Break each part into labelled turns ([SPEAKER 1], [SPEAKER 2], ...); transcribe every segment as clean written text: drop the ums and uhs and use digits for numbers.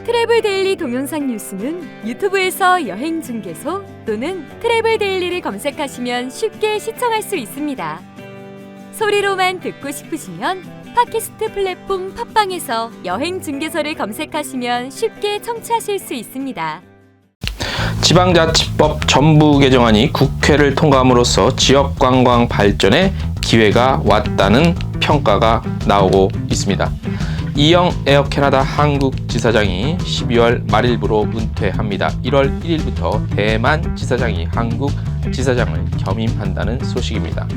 [SPEAKER 1] 트래블 데일리 동영상 뉴스는 유튜브에서 여행 중개소 또는 트래블 데일리를 검색하시면 쉽게 시청할 수 있습니다. 소리로만 듣고 싶으시면 팟캐스트 플랫폼 팟빵에서 여행 중개소를 검색하시면 쉽게 청취하실 수 있습니다.
[SPEAKER 2] 지방자치법 전부 개정안이 국회를 통과함으로써 지역관광 발전에 기회가 왔다는 평가가 나오고 있습니다. 이영 에어캐나다 한국지사장이 12월 말일부로 은퇴합니다. 1월 1일부터 대만 지사장이 한국 지사장을 겸임한다는 소식입니다.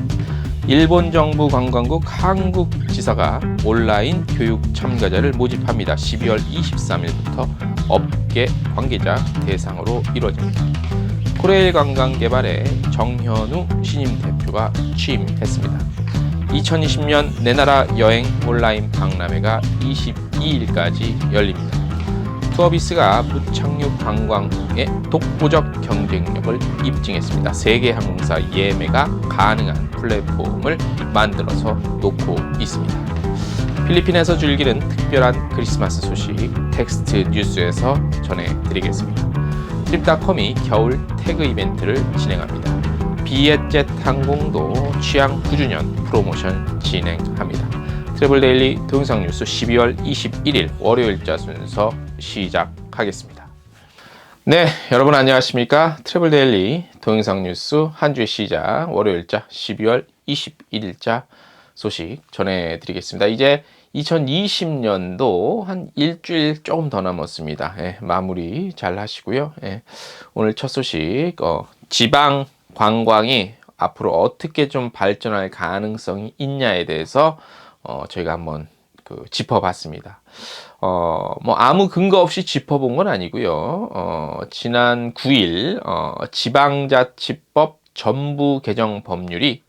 [SPEAKER 2] 일본 정부 관광국 한국지사가 온라인 교육 참가자를 모집합니다. 12월 23일부터 업계 관계자 대상으로 이루어집니다. 코레일 관광개발의 정현우 신임 대표가 취임했습니다. 2020년 내나라 여행 온라인 박람회가 22일까지 열립니다. 투어비스가 무착륙 관광의 독보적 경쟁력을 입증했습니다. 세계 항공사 예매가 가능한 플랫폼을 만들어서 놓고 있습니다. 필리핀에서 즐기는 특별한 크리스마스 소식 텍스트 뉴스에서 전해드리겠습니다. 트립닷컴이 겨울 태그 이벤트를 진행합니다. 비엣젯 항공도 취향 9주년 프로모션 진행합니다. 트래블 데일리 동영상 뉴스 12월 21일 월요일자 순서 시작하겠습니다. 네, 여러분 안녕하십니까? 트래블 데일리 동영상 뉴스 한 주의 시작 월요일자 12월 21일자 소식 전해드리겠습니다. 이제 2020년도 한 일주일 조금 더 남았습니다. 마무리 잘 하시고요. 오늘 첫 소식 지방 관광이 앞으로 어떻게 좀 발전할 가능성이 있냐에 대해서 저희가 한번 짚어봤습니다. 뭐 아무 근거 없이 짚어본 건 아니고요. 지난 9일 지방자치법 전부 개정 법률이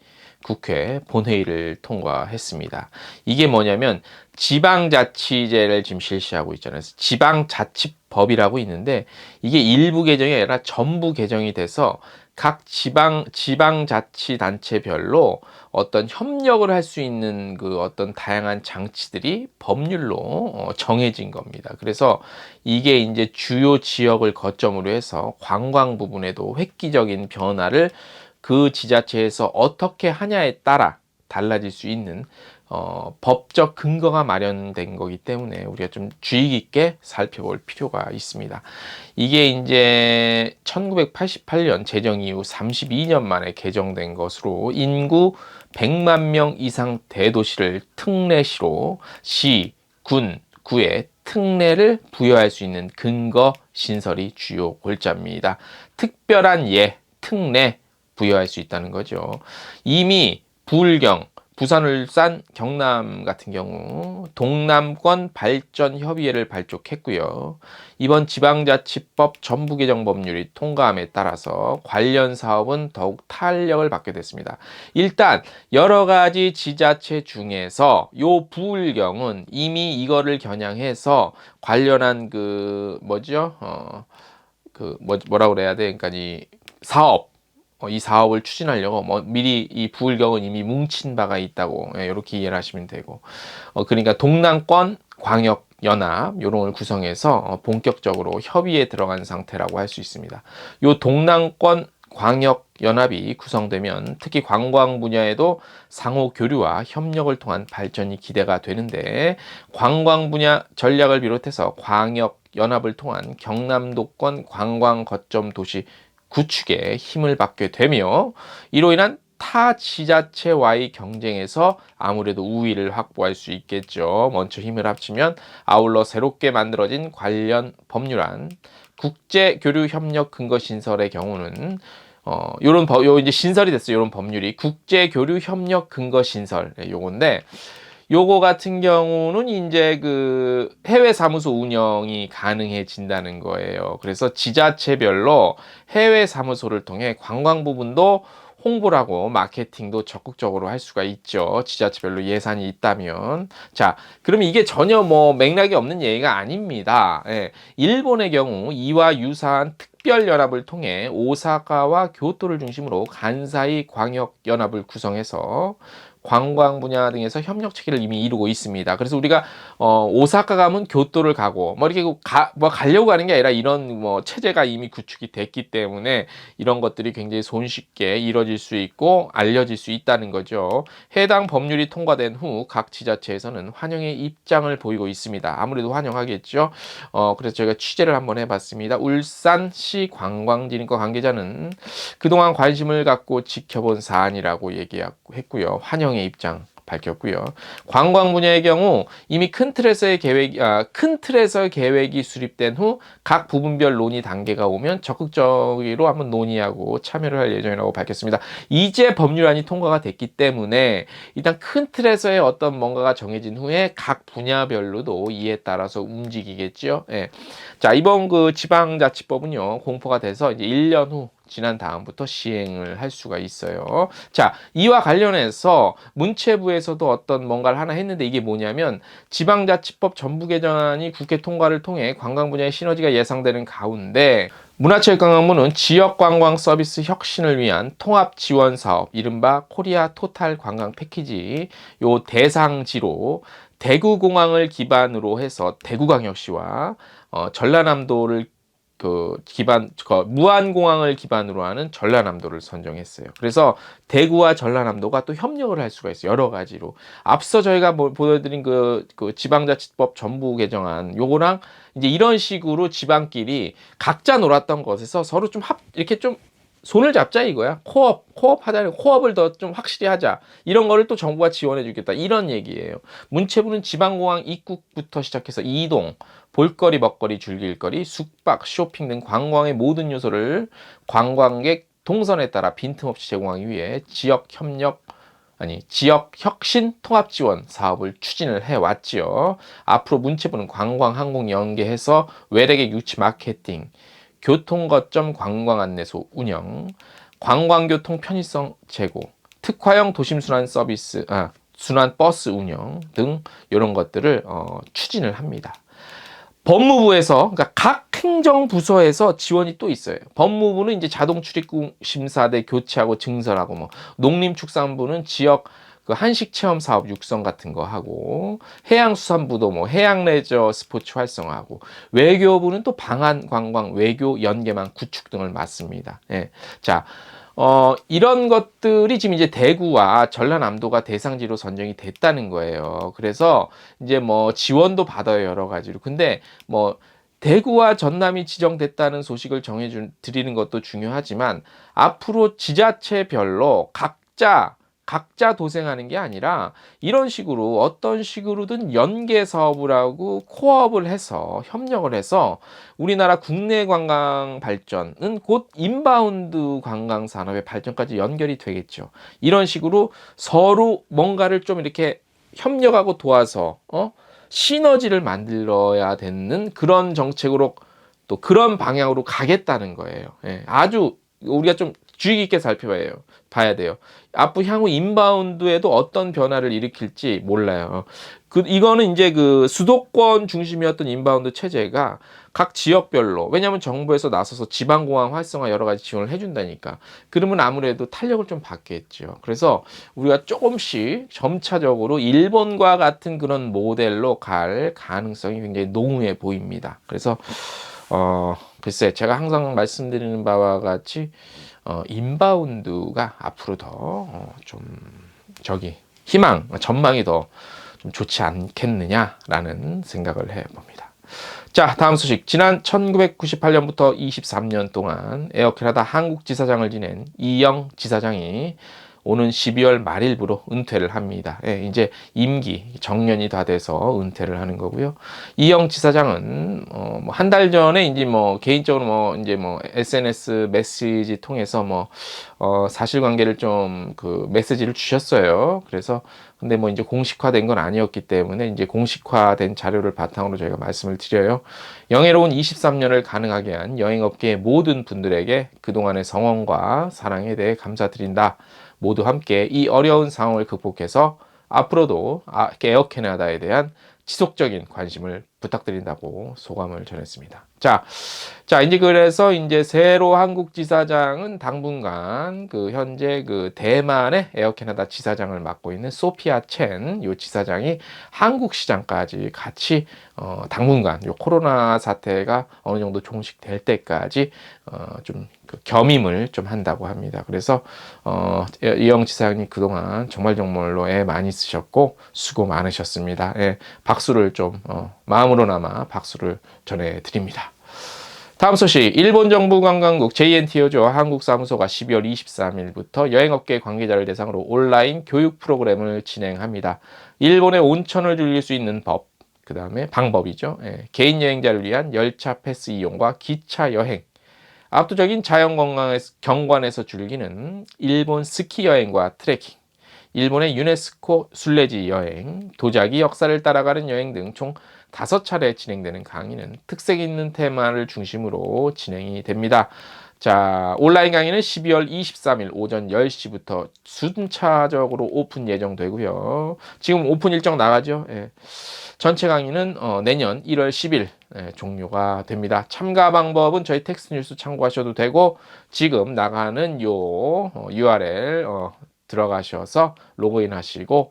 [SPEAKER 2] 국회 본회의를 통과했습니다. 이게 뭐냐면 지방자치제를 지금 실시하고 있잖아요. 지방자치법이라고 있는데 이게 일부 개정이 아니라 전부 개정이 돼서 각 지방자치단체별로 어떤 협력을 할 수 있는 어떤 다양한 장치들이 법률로 정해진 겁니다. 그래서 이게 이제 주요 지역을 거점으로 해서 관광 부분에도 획기적인 변화를 그 지자체에서 어떻게 하냐에 따라 달라질 수 있는 법적 근거가 마련된 거기 때문에 우리가 좀 주의 깊게 살펴볼 필요가 있습니다. 이게 이제 1988년 제정 이후 32년 만에 개정된 것으로 인구 100만 명 이상 대도시를 특례시로 시, 군, 구에 특례를 부여할 수 있는 근거 신설이 주요 골자입니다. 특별한 예, 특례 부여할 수 있다는 거죠. 이미 부울경, 부산, 울산, 경남 같은 경우 동남권 발전 협의회를 발족했고요. 이번 지방자치법 전부 개정 법률이 통과함에 따라서 관련 사업은 더욱 탄력을 받게 됐습니다. 일단 여러 가지 지자체 중에서 요 부울경은 이미 이거를 겨냥해서 관련한 뭐라고 그래야 돼? 그러니까 이 사업 이 사업을 추진하려고 미리 이 부울경은 이미 뭉친 바가 있다고 이렇게 이해를 하시면 되고 그러니까 동남권 광역 연합 이런 걸 구성해서 본격적으로 협의에 들어간 상태라고 할 수 있습니다. 이 동남권 광역 연합이 구성되면 특히 관광 분야에도 상호 교류와 협력을 통한 발전이 기대가 되는데 관광 분야 전략을 비롯해서 광역 연합을 통한 경남도권 관광 거점 도시 구축에 힘을 받게 되며 이로 인한 타 지자체와의 경쟁에서 아무래도 우위를 확보할 수 있겠죠. 먼저 힘을 합치면 아울러 새롭게 만들어진 관련 국제교류협력 근거 신설의 경우는 이제 신설이 됐어요. 이런 법률이 국제교류협력 근거 신설 요건데 요거 같은 경우는 이제 해외 사무소 운영이 가능해진다는 거예요. 그래서 지자체별로 해외 사무소를 통해 관광 부분도 홍보를 하고 마케팅도 적극적으로 할 수가 있죠. 지자체별로 예산이 있다면. 자, 그럼 이게 전혀 맥락이 없는 얘기가 아닙니다. 일본의 경우 이와 유사한 특별연합을 통해 오사카와 교토를 중심으로 간사이 광역연합을 구성해서 관광 분야 등에서 협력 체계를 이미 이루고 있습니다. 그래서 우리가 오사카 가면 교토를 가고 뭐 이렇게 가려고 가는 게 아니라 이런 뭐 체제가 이미 구축이 됐기 때문에 이런 것들이 굉장히 손쉽게 이뤄질 수 있고 알려질 수 있다는 거죠. 해당 법률이 통과된 후 각 지자체에서는 환영의 입장을 보이고 있습니다. 아무래도 환영하겠죠. 그래서 저희가 취재를 한번 해봤습니다. 울산시 관광진흥과 관계자는 그동안 관심을 갖고 지켜본 사안이라고 얘기했고요. 환영의 입장 밝혔고요. 관광 분야의 경우 이미 큰 틀에서 계획이 수립된 후 각 부분별 논의 단계가 오면 적극적으로 한번 논의하고 참여를 할 예정이라고 밝혔습니다. 이제 법률안이 통과가 됐기 때문에 일단 큰 틀에서의 어떤 뭔가가 정해진 후에 각 분야별로도 이에 따라서 움직이겠죠. 예. 자, 이번 그 지방자치법은요, 공포가 돼서 이제 1년 후 지난 다음부터 시행을 할 수가 있어요. 자, 이와 관련해서 문체부에서도 어떤 뭔가를 하나 했는데 이게 뭐냐면 지방자치법 전부 개정안이 국회 통과를 통해 관광 분야의 시너지가 예상되는 가운데 문화체육관광부는 지역관광 서비스 혁신을 위한 통합 지원 사업, 이른바 코리아 토탈 관광 패키지 요 대상지로 대구공항을 기반으로 해서 대구광역시와 전라남도를 무안공항을 기반으로 하는 전라남도를 선정했어요. 그래서 대구와 전라남도가 또 협력을 할 수가 있어요. 여러 가지로. 앞서 저희가 보여드린 그 지방자치법 전부 개정안, 요거랑 이제 이런 식으로 지방끼리 각자 놀았던 것에서 서로 좀 이렇게 좀 손을 잡자 이거야. 코업을 더 좀 확실히 하자. 이런 거를 또 정부가 지원해 주겠다. 이런 얘기예요. 문체부는 지방공항 입국부터 시작해서 이동, 볼거리, 먹거리, 즐길거리, 숙박, 쇼핑 등 관광의 모든 요소를 관광객 동선에 따라 빈틈없이 제공하기 위해 지역 혁신 통합 지원 사업을 추진을 해왔지요. 앞으로 문체부는 관광, 항공 연계해서 외래객 유치 마케팅, 교통거점 관광 안내소 운영, 관광교통 편의성 제고, 특화형 도심순환 서비스, 순환 버스 운영 등 이런 것들을 추진을 합니다. 법무부에서, 그러니까 각 행정부서에서 지원이 또 있어요. 법무부는 이제 자동 출입국 심사대 교체하고 증설하고, 뭐 농림축산부는 지역 그 한식 체험 사업 육성 같은 거 하고, 해양수산부도 뭐 해양 레저 스포츠 활성화하고, 외교부는 또 방한 관광 외교 연계망 구축 등을 맡습니다. 예. 자, 이런 것들이 지금 이제 대구와 전라남도가 대상지로 선정이 됐다는 거예요. 그래서 이제 뭐 지원도 받아요, 여러 가지로. 근데 뭐 대구와 전남이 지정됐다는 소식을 드리는 것도 중요하지만 앞으로 지자체별로 각자 도생하는 게 아니라 이런 식으로 어떤 식으로든 연계 사업을 하고 코업을 해서 협력을 해서 우리나라 국내 관광 발전은 곧 인바운드 관광 산업의 발전까지 연결이 되겠죠. 이런 식으로 서로 뭔가를 좀 이렇게 협력하고 도와서 시너지를 만들어야 되는 그런 정책으로 또 그런 방향으로 가겠다는 거예요. 예, 아주 우리가 좀 주의 깊게 봐야 돼요. 앞으로 향후 인바운드에도 어떤 변화를 일으킬지 몰라요. 이거는 이제 그 수도권 중심이었던 인바운드 체제가 각 지역별로, 왜냐하면 정부에서 나서서 지방공항 활성화 여러 가지 지원을 해준다니까. 그러면 아무래도 탄력을 좀 받겠죠. 그래서 우리가 조금씩 점차적으로 일본과 같은 그런 모델로 갈 가능성이 굉장히 농후해 보입니다. 그래서 글쎄, 제가 항상 말씀드리는 바와 같이 인바운드가 앞으로 더 전망이 더 좀 좋지 않겠느냐라는 생각을 해봅니다. 자, 다음 소식. 지난 1998년부터 23년 동안 에어캐나다 한국 지사장을 지낸 이영 지사장이 오는 12월 말일부로 은퇴를 합니다. 예, 이제 임기 정년이 다 돼서 은퇴를 하는 거고요. 이영 지사장은 한 달 전에 이제 개인적으로 SNS 메시지 통해서 사실관계를 좀 그 메시지를 주셨어요. 그래서 근데 이제 공식화된 건 아니었기 때문에 이제 공식화된 자료를 바탕으로 저희가 말씀을 드려요. 영예로운 23년을 가능하게 한 여행업계의 모든 분들에게 그동안의 성원과 사랑에 대해 감사드린다. 모두 함께 이 어려운 상황을 극복해서 앞으로도 에어캐나다에 대한 지속적인 관심을 부탁드린다고 소감을 전했습니다. 자, 이제 그래서 이제 새로 한국 지사장은 당분간 그 현재 그 대만의 에어캐나다 지사장을 맡고 있는 소피아 첸 요 지사장이 한국 시장까지 같이 당분간 요 코로나 사태가 어느 정도 종식될 때까지 좀 그 겸임을 좀 한다고 합니다. 그래서 이영 지사장님 그동안 정말로 애 많이 쓰셨고 수고 많으셨습니다. 예, 박수를 좀 마음으로나마 박수를 전해드립니다. 다음 소식, 일본 정부 관광국 JNTO죠. 한국 사무소가 12월 23일부터 여행업계 관계자를 대상으로 온라인 교육 프로그램을 진행합니다. 일본의 온천을 즐길 수 있는 법, 그 다음에 방법이죠. 예, 개인 여행자를 위한 열차 패스 이용과 기차 여행, 압도적인 자연 경관에서 즐기는 일본 스키 여행과 트레킹, 일본의 유네스코 순례지 여행, 도자기 역사를 따라가는 여행 등 총 5차례 진행되는 강의는 특색 있는 테마를 중심으로 진행이 됩니다. 자, 온라인 강의는 12월 23일 오전 10시부터 순차적으로 오픈 예정되고요. 지금 오픈 일정 나가죠. 예. 전체 강의는 내년 1월 10일 종료가 됩니다. 참가 방법은 저희 텍스트 뉴스 참고하셔도 되고 지금 나가는 요 URL 들어가셔서 로그인 하시고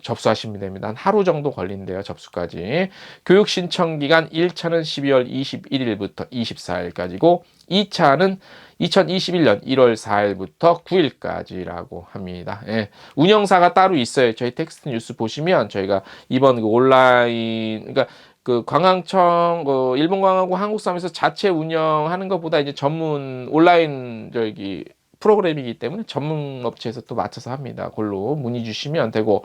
[SPEAKER 2] 접수하시면 됩니다. 한 하루 정도 걸린대요. 접수까지. 교육 신청 기간 1차는 12월 21일부터 24일까지고 2차는 2021년 1월 4일부터 9일까지라고 합니다. 예. 운영사가 따로 있어요. 저희 텍스트 뉴스 보시면 저희가 이번 그 온라인 그러니까 그 관광청 일본 관광국 한국사무소 자체 운영하는 것보다 이제 전문 온라인 프로그램이기 때문에 전문 업체에서 또 맞춰서 합니다. 그걸로 문의 주시면 되고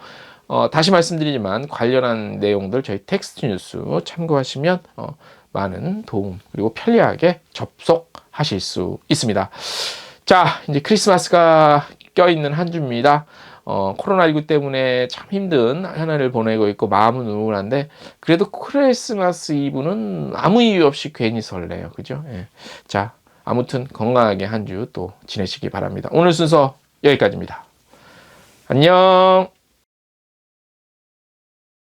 [SPEAKER 2] 다시 말씀드리지만 관련한 내용들 저희 텍스트 뉴스 참고하시면 많은 도움 그리고 편리하게 접속하실 수 있습니다. 자, 이제 크리스마스가 껴있는 한 주입니다. 코로나19 때문에 참 힘든 한 해를 보내고 있고 마음은 우울한데 그래도 크리스마스 이브는 아무 이유 없이 괜히 설레요. 그죠? 예. 자, 아무튼 건강하게 한 주 또 지내시기 바랍니다. 오늘 순서 여기까지입니다. 안녕.